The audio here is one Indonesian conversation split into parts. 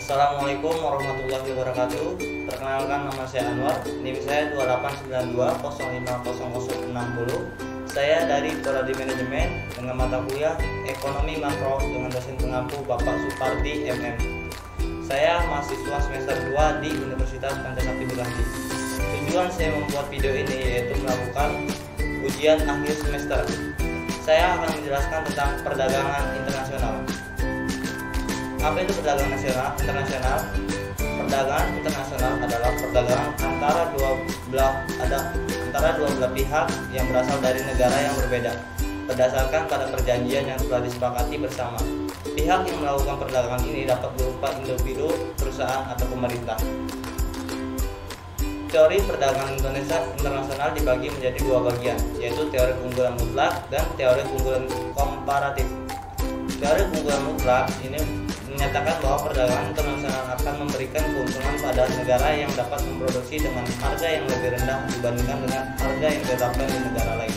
Assalamualaikum warahmatullahi wabarakatuh. Perkenalkan, nama saya Anwar. NIM saya 2892050060. Saya dari Prodi Manajemen dengan mata kuliah Ekonomi Makro dengan dosen pengampu Bapak Supardi MM. Saya mahasiswa semester 2 di Universitas Pancasakti Bekasi. Tujuan saya membuat video ini yaitu melakukan ujian akhir semester. Saya akan menjelaskan tentang perdagangan internasional. Apa itu perdagangan internasional? Perdagangan internasional adalah perdagangan antara dua belah pihak yang berasal dari negara yang berbeda berdasarkan pada perjanjian yang telah disepakati bersama. Pihak yang melakukan perdagangan ini dapat berupa individu, perusahaan, atau pemerintah. Teori perdagangan internasional dibagi menjadi dua bagian, yaitu teori keunggulan mutlak dan teori keunggulan komparatif. Teori keunggulan mutlak ini menyatakan bahwa perdagangan internasional akan memberikan keuntungan pada negara yang dapat memproduksi dengan harga yang lebih rendah dibandingkan dengan harga yang ditetapkan di negara lain.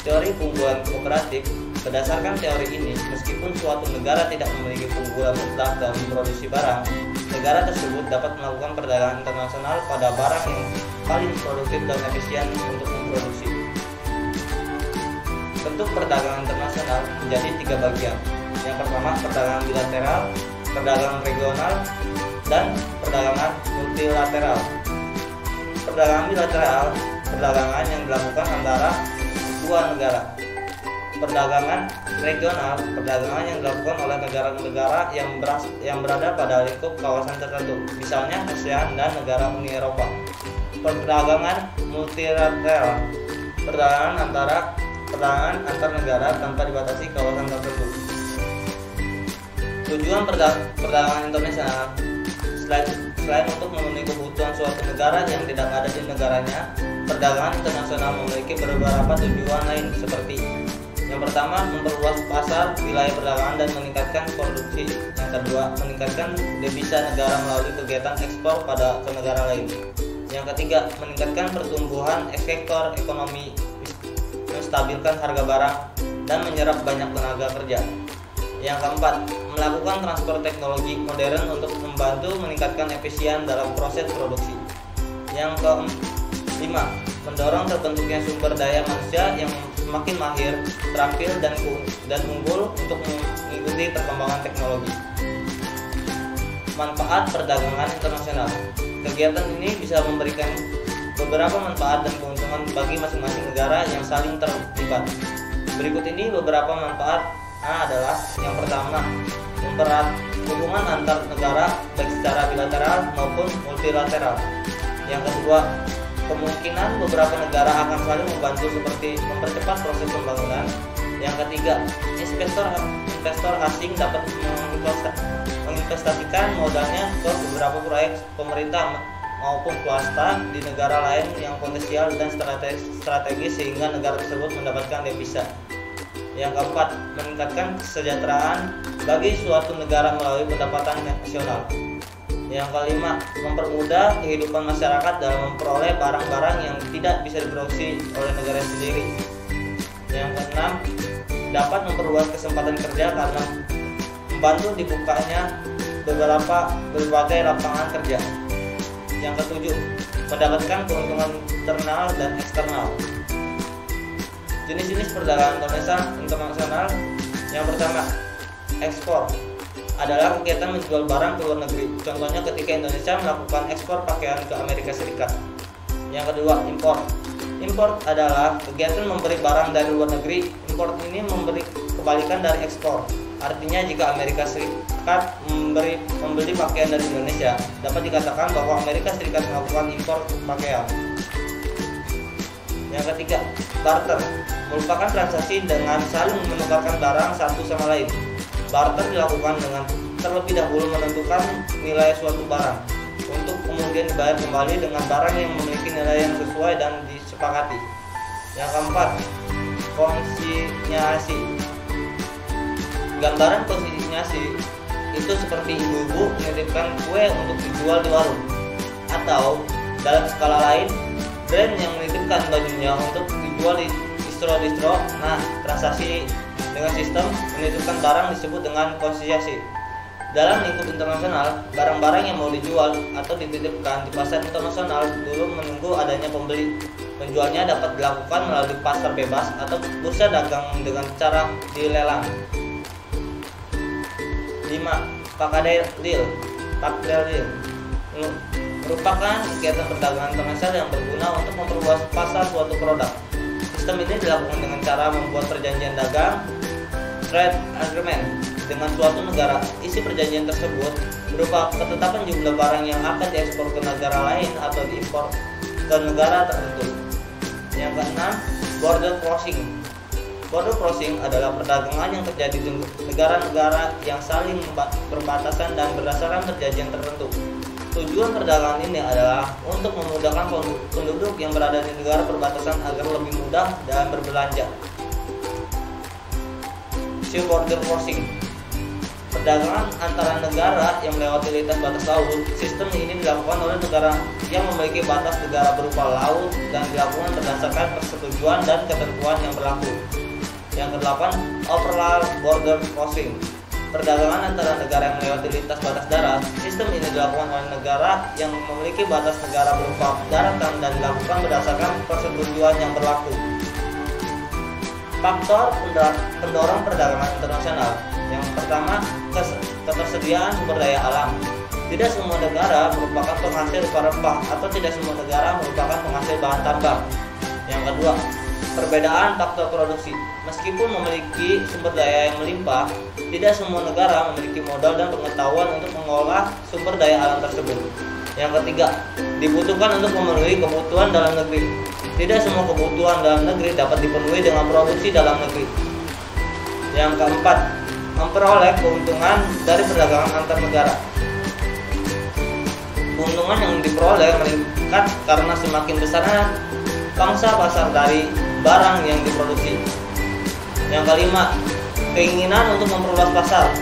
Teori keunggulan kooperatif, berdasarkan teori ini, meskipun suatu negara tidak memiliki keunggulan mutlak dalam memproduksi barang, negara tersebut dapat melakukan perdagangan internasional pada barang yang paling produktif dan efisien untuk memproduksi. Bentuk perdagangan internasional menjadi tiga bagian. Yang pertama, perdagangan bilateral, perdagangan regional, dan perdagangan multilateral. Perdagangan bilateral, perdagangan yang dilakukan antara dua negara. Perdagangan regional, perdagangan yang dilakukan oleh negara-negara yang berada pada lingkup kawasan tertentu, misalnya ASEAN dan negara Uni Eropa. Perdagangan multilateral, perdagangan antar negara tanpa dibatasi kawasan tertentu. Tujuan perdagangan internasional selain untuk memenuhi kebutuhan suatu negara yang tidak ada di negaranya, perdagangan internasional memiliki beberapa tujuan lain seperti: yang pertama, memperluas pasar wilayah perdagangan dan meningkatkan produksi. Yang kedua, meningkatkan devisa negara melalui kegiatan ekspor ke negara lain. Yang ketiga, meningkatkan pertumbuhan sektor ekonomi, menstabilkan harga barang, dan menyerap banyak tenaga kerja. Yang keempat, melakukan transfer teknologi modern untuk membantu meningkatkan efisien dalam proses produksi. Yang kelima, mendorong terbentuknya sumber daya manusia yang semakin mahir, terampil, dan unggul untuk mengikuti perkembangan teknologi. Manfaat perdagangan internasional. Kegiatan ini bisa memberikan beberapa manfaat dan keuntungan bagi masing-masing negara yang saling terlibat. Berikut ini beberapa manfaat adalah: yang pertama, mempererat hubungan antar negara baik secara bilateral maupun multilateral. Yang kedua, kemungkinan beberapa negara akan saling membantu seperti mempercepat proses pembangunan. Yang ketiga, investor asing dapat menginvestasikan modalnya ke beberapa proyek pemerintah maupun swasta di negara lain yang potensial dan strategis sehingga negara tersebut mendapatkan devisa. Yang keempat, meningkatkan kesejahteraan bagi suatu negara melalui pendapatan nasional. Yang kelima, mempermudah kehidupan masyarakat dalam memperoleh barang-barang yang tidak bisa diproduksi oleh negara sendiri. Yang keenam, dapat memperluas kesempatan kerja karena membantu dibukanya berbagai lapangan kerja. Yang ketujuh, mendapatkan keuntungan internal dan eksternal. Jenis-jenis perdagangan internasional. Yang pertama, ekspor adalah kegiatan menjual barang ke luar negeri. Contohnya ketika Indonesia melakukan ekspor pakaian ke Amerika Serikat. Yang kedua, impor. Impor adalah kegiatan memberi barang dari luar negeri. Impor ini memberi kebalikan dari ekspor. Artinya jika Amerika Serikat membeli pakaian dari Indonesia, dapat dikatakan bahwa Amerika Serikat melakukan impor pakaian. Yang ketiga, barter merupakan transaksi dengan saling menukarkan barang satu sama lain. Barter dilakukan dengan terlebih dahulu menentukan nilai suatu barang untuk kemudian dibayar kembali dengan barang yang memiliki nilai yang sesuai dan disepakati. Yang keempat, konsinyasi. Gambaran konsinyasi itu seperti ibu-ibu menitipkan kue untuk dijual di warung, atau dalam skala lain, brand yang menitipkan bajunya untuk dijual di distro. Nah, transaksi dengan sistem menitipkan barang disebut dengan konsinyasi. Dalam lingkup internasional, barang-barang yang mau dijual atau dititipkan di pasar internasional dulu menunggu adanya pembeli. Penjualnya dapat dilakukan melalui pasar bebas atau bursa dagang dengan cara dilelang. 5. Pakadai deal. Merupakan kegiatan perdagangan internasional yang berguna untuk memperluas pasar suatu produk. Sistem ini dilakukan dengan cara membuat perjanjian dagang, trade agreement, dengan suatu negara. Isi perjanjian tersebut berupa ketetapan jumlah barang yang akan diekspor ke negara lain atau diimpor ke negara tertentu. Yang keenam, border crossing. Border crossing adalah perdagangan yang terjadi di negara-negara yang saling berbatasan dan berdasarkan perjanjian tertentu. Tujuan perdagangan ini adalah untuk memudahkan penduduk yang berada di negara perbatasan agar lebih mudah dalam berbelanja. Sea border crossing. Perdagangan antara negara yang melewati lintas batas laut. Sistem ini dilakukan oleh negara yang memiliki batas negara berupa laut dan dilakukan berdasarkan persetujuan dan ketentuan yang berlaku. Yang ke-8, overland border crossing. Perdagangan antara negara yang melewati lintas batas darat. Sistem ini dilakukan oleh negara yang memiliki batas negara berupa daratan dan dilakukan berdasarkan persetujuan yang berlaku. Faktor pendorong perdagangan internasional. Yang pertama, ketersediaan sumber daya alam. Tidak semua negara merupakan penghasil rempah atau tidak semua negara merupakan penghasil bahan tambang. Yang kedua, perbedaan faktor produksi. Meskipun memiliki sumber daya yang melimpah, tidak semua negara memiliki modal dan pengetahuan untuk mengolah sumber daya alam tersebut. Yang ketiga, dibutuhkan untuk memenuhi kebutuhan dalam negeri. Tidak semua kebutuhan dalam negeri dapat dipenuhi dengan produksi dalam negeri. Yang keempat, memperoleh keuntungan dari perdagangan antar negara. Keuntungan yang diperoleh meningkat karena semakin besarnya pangsa pasar dari barang yang diproduksi. Yang kelima, keinginan untuk memperluas pasar.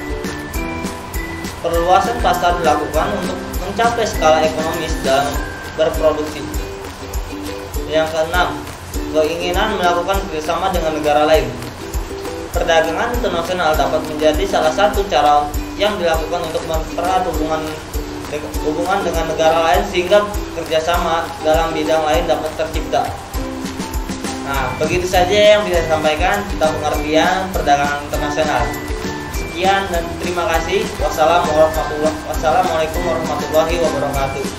Perluasan pasar dilakukan untuk mencapai skala ekonomis dalam berproduksi. Yang keenam, keinginan melakukan kerjasama dengan negara lain. Perdagangan internasional dapat menjadi salah satu cara yang dilakukan untuk mempererat hubungan dengan negara lain sehingga kerjasama dalam bidang lain dapat tercipta. Nah, begitu saja yang bisa saya sampaikan tentang pengertian perdagangan internasional. Sekian dan terima kasih. Wassalamualaikum warahmatullahi wabarakatuh.